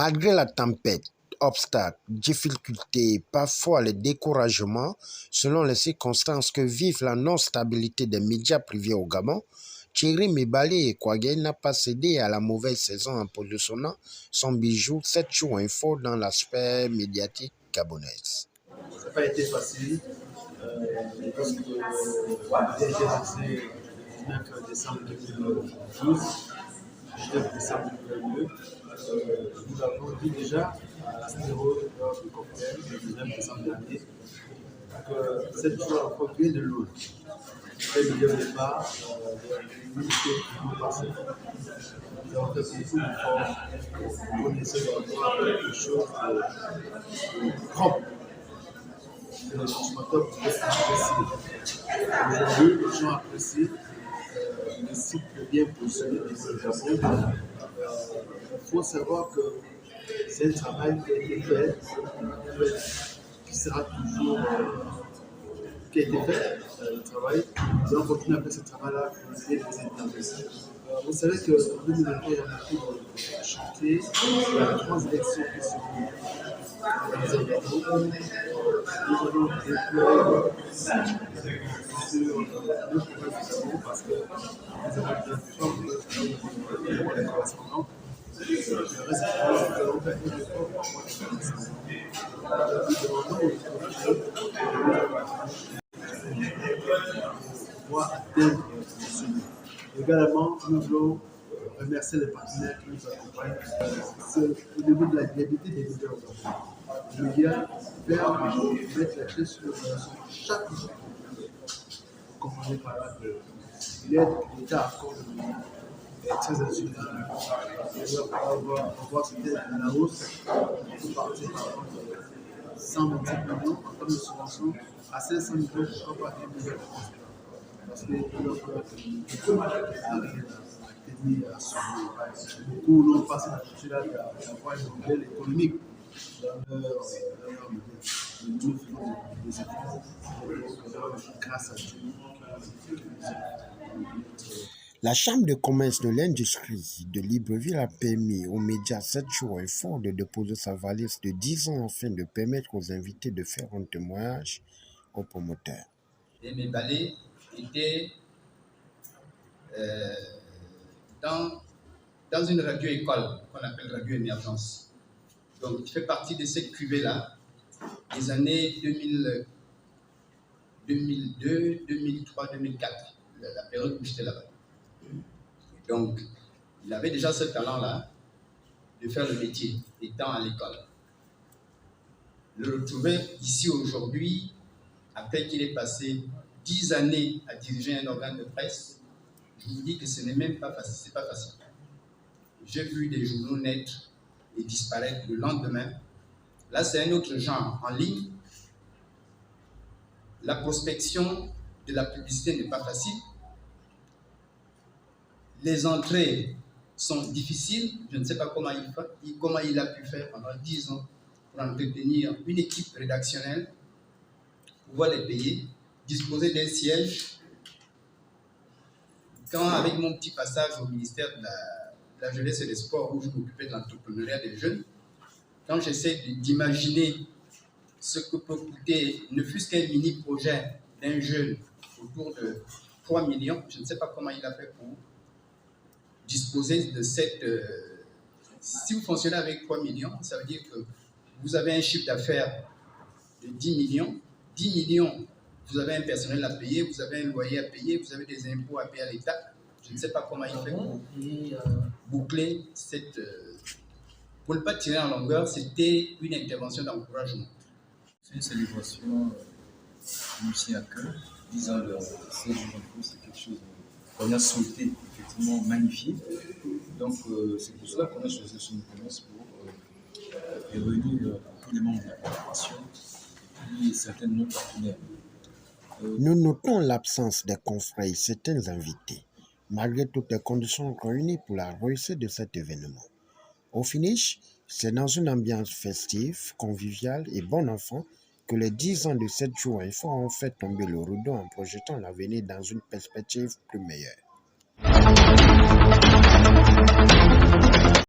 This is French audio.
Malgré la tempête, obstacles, difficultés et parfois le découragement, selon les circonstances que vivent la non-stabilité des médias privés au Gabon, Thierry Mebali Kwagé n'a pas cédé à la mauvaise saison en positionnant son bijou 7 jours info dans l'aspect médiatique gabonaise. Ça n'a pas été facile parce que j'ai été lancé le 19 décembre 2012, 19 décembre 2022. Nous avons dit déjà à Stéro lors du cocktail le 19 décembre dernier que cette jours encore vient de l'eau. Très bien au départ, l'unité qui nous passait. Nous avons fait beaucoup d'efforts pour essayer d'avoir quelque chose de propre. Que les consommateurs pouvaient apprécier. Aujourd'hui, les gens apprécient le site bien positionné du Gabon. Il faut savoir que c'est un travail qui a été fait, qui sera toujours, qui a été fait, le travail. Nous allons continuer à faire ce travail-là pour essayer de les établir. Vous savez qu'en 2021, on a pu chanter, il y a 3 élections qui sont organisées. Nous allons déployer sur le programme parce que nous avons des formes de correspondants. Le reste, nous allons faire des efforts pour avoir des correspondants. Nous demandons atteindre ce but. Également, nous voulons remercier les partenaires qui nous accompagnent. C'est au niveau de la viabilité des médias au Gabon. Les médias veulent mettre la clé sur l'opération chaque jour. Vous comprenez par là que l'aide que l'État accorde est très insuffisante. On va voir cette aide à la hausse pour partir par exemple de 125 millions en termes de subvention à 500 millions pour pas 1 milliard de francs. Parce que l'offre n'arrive à sauver. Beaucoup l'ont passé là d'avoir une modèle économique dans leur nous faisons des efforts grâce à Dieu. La Chambre de commerce de l'industrie de Libreville a permis aux médias 7 jours info de déposer sa valise de 10 ans afin de permettre aux invités de faire un témoignage aux promoteurs. Et Mebali était dans une radio-école qu'on appelle Radio Émergence. Donc, il fait partie de cette cuvée-là des années 2002, 2003, 2004, la période où j'étais là-bas. Donc, il avait déjà ce talent-là de faire le métier, étant à l'école. Le retrouver ici aujourd'hui, après qu'il ait passé 10 années à diriger un organe de presse, je vous dis que ce n'est même pas facile, c'est pas facile. J'ai vu des journaux naître et disparaître le lendemain. Là, c'est un autre genre en ligne. La prospection de la publicité n'est pas facile. Les entrées sont difficiles. Je ne sais pas comment il a pu faire pendant 10 ans pour entretenir une équipe rédactionnelle, pouvoir les payer, disposer d'un siège. Quand, avec mon petit passage au ministère de la Jeunesse et des Sports, où je m'occupais de l'entrepreneuriat des jeunes, quand j'essaie d'imaginer ce que peut coûter, ne fût-ce qu'un mini-projet d'un jeune autour de 3 millions, je ne sais pas comment il a fait pour disposer de cette... si vous fonctionnez avec 3 millions, ça veut dire que vous avez un chiffre d'affaires de 10 millions. 10 millions, vous avez un personnel à payer, vous avez un loyer à payer, vous avez des impôts à payer à l'État. Je ne sais pas comment il fait pour boucler cette... pour ne pas tirer en longueur, c'était une intervention d'encouragement. C'est une célébration qui nous tient à cœur. 10 ans de Serge Jean-Claude, c'est quelque chose qu'on a souhaité effectivement magnifier. Donc c'est pour cela qu'on a choisi ce commerce pour réunir tous les membres de la corporation et certains de nos partenaires. Nous notons l'absence des confrères et certains invités, malgré toutes les conditions réunies pour la réussite de cet événement. Au finish, c'est dans une ambiance festive, conviviale et bon enfant que les 10 ans de 7 jours info ont fait tomber le rideau en projetant l'avenir dans une perspective plus meilleure.